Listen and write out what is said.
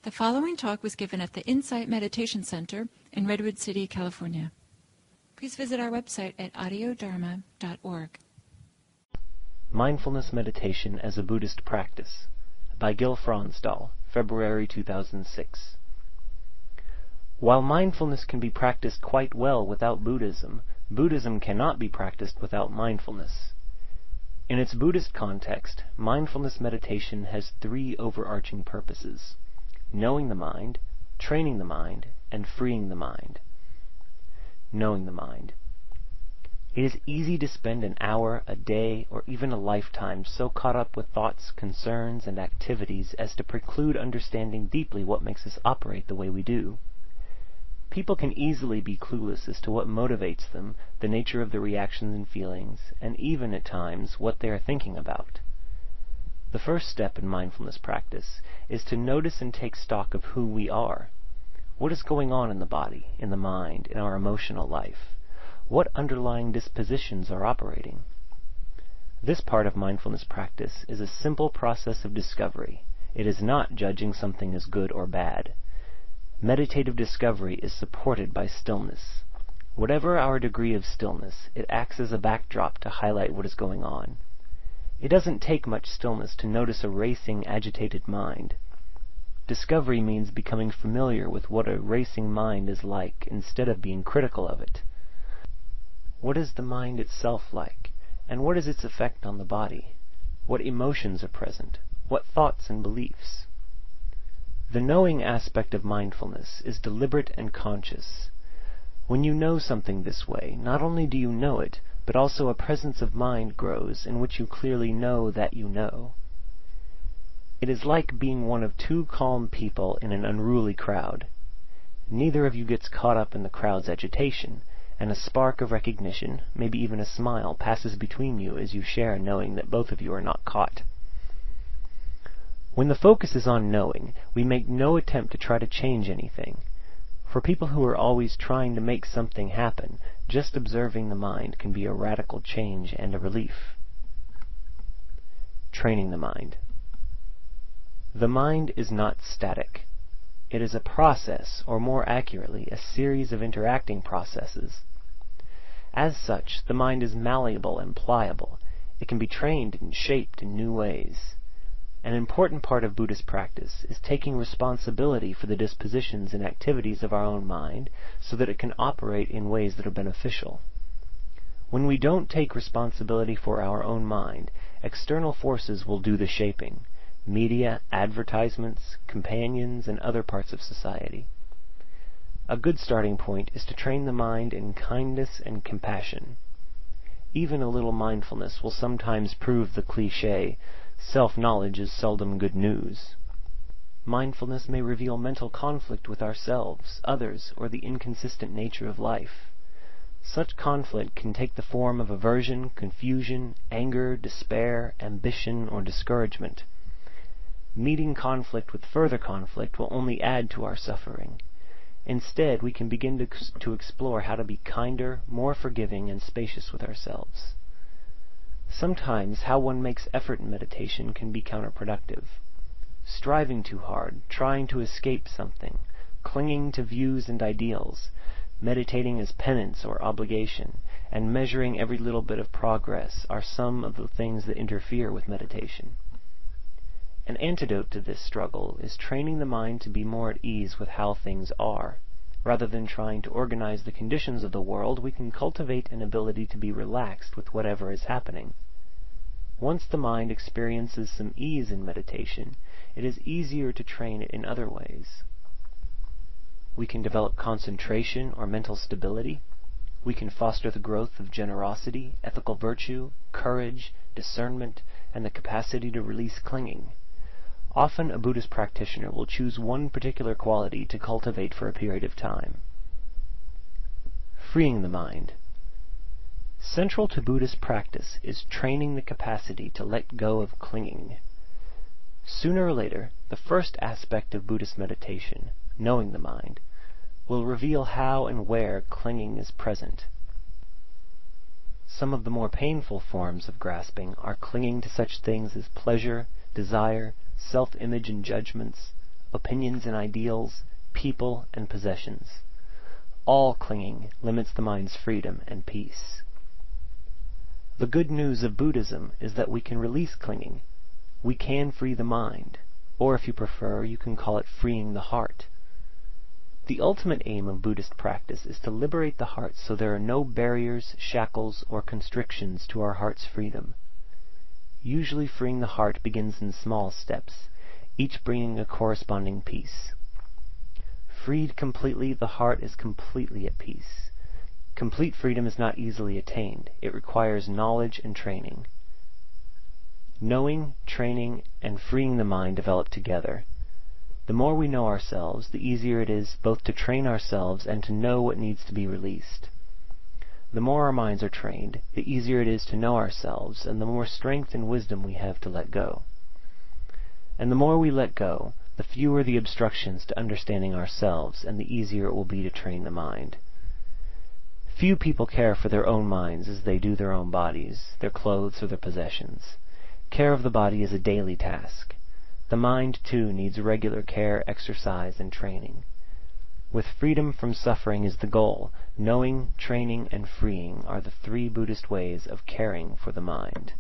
The following talk was given at the Insight Meditation Center in Redwood City, California. Please visit our website at audiodharma.org. Mindfulness Meditation as a Buddhist Practice by Gil Fronsdal, February 2006. While mindfulness can be practiced quite well without Buddhism, Buddhism cannot be practiced without mindfulness. In its Buddhist context, mindfulness meditation has three overarching purposes: knowing the mind, training the mind, and freeing the mind. Knowing the mind. It is easy to spend an hour, a day, or even a lifetime so caught up with thoughts, concerns, and activities as to preclude understanding deeply what makes us operate the way we do. People can easily be clueless as to what motivates them, the nature of their reactions and feelings, and even at times what they are thinking about. The first step in mindfulness practice is to notice and take stock of who we are. What is going on in the body, in the mind, in our emotional life? What underlying dispositions are operating? This part of mindfulness practice is a simple process of discovery. It is not judging something as good or bad. Meditative discovery is supported by stillness. Whatever our degree of stillness, it acts as a backdrop to highlight what is going on. It doesn't take much stillness to notice a racing, agitated mind. Discovery means becoming familiar with what a racing mind is like instead of being critical of it. What is the mind itself like, and what is its effect on the body? What emotions are present? What thoughts and beliefs? The knowing aspect of mindfulness is deliberate and conscious. When you know something this way, not only do you know it, but also a presence of mind grows in which you clearly know that you know. It is like being one of two calm people in an unruly crowd. Neither of you gets caught up in the crowd's agitation, and a spark of recognition, maybe even a smile, passes between you as you share knowing that both of you are not caught. When the focus is on knowing, we make no attempt to try to change anything. For people who are always trying to make something happen, just observing the mind can be a radical change and a relief. Training the mind. The mind is not static. It is a process, or more accurately, a series of interacting processes. As such, the mind is malleable and pliable. It can be trained and shaped in new ways. An important part of Buddhist practice is taking responsibility for the dispositions and activities of our own mind so that it can operate in ways that are beneficial. When we don't take responsibility for our own mind, external forces will do the shaping: media, advertisements, companions, and other parts of society. A good starting point is to train the mind in kindness and compassion. Even a little mindfulness will sometimes prove the cliché, self-knowledge is seldom good news. Mindfulness may reveal mental conflict with ourselves, others, or the inconsistent nature of life. Such conflict can take the form of aversion, confusion, anger, despair, ambition, or discouragement. Meeting conflict with further conflict will only add to our suffering. Instead, we can begin to explore how to be kinder, more forgiving, and spacious with ourselves. Sometimes how one makes effort in meditation can be counterproductive. Striving too hard, trying to escape something, clinging to views and ideals, meditating as penance or obligation, and measuring every little bit of progress are some of the things that interfere with meditation. An antidote to this struggle is training the mind to be more at ease with how things are. Rather than trying to organize the conditions of the world, we can cultivate an ability to be relaxed with whatever is happening. Once the mind experiences some ease in meditation, it is easier to train it in other ways. We can develop concentration or mental stability. We can foster the growth of generosity, ethical virtue, courage, discernment, and the capacity to release clinging. Often a Buddhist practitioner will choose one particular quality to cultivate for a period of time. Freeing the mind. Central to Buddhist practice is training the capacity to let go of clinging. Sooner or later, the first aspect of Buddhist meditation, knowing the mind, will reveal how and where clinging is present. Some of the more painful forms of grasping are clinging to such things as pleasure, desire, self-image and judgments, opinions and ideals, people and possessions. All clinging limits the mind's freedom and peace. The good news of Buddhism is that we can release clinging. We can free the mind, or if you prefer, you can call it freeing the heart. The ultimate aim of Buddhist practice is to liberate the heart so there are no barriers, shackles, or constrictions to our heart's freedom. Usually freeing the heart begins in small steps, each bringing a corresponding peace. Freed completely, the heart is completely at peace. Complete freedom is not easily attained. It requires knowledge and training. Knowing, training, and freeing the mind develop together. The more we know ourselves, the easier it is both to train ourselves and to know what needs to be released. The more our minds are trained, the easier it is to know ourselves, and the more strength and wisdom we have to let go. And the more we let go, the fewer the obstructions to understanding ourselves, and the easier it will be to train the mind. Few people care for their own minds as they do their own bodies, their clothes, or their possessions. Care of the body is a daily task. The mind, too, needs regular care, exercise, and training. With freedom from suffering is the goal, knowing, training, and freeing are the three Buddhist ways of caring for the mind.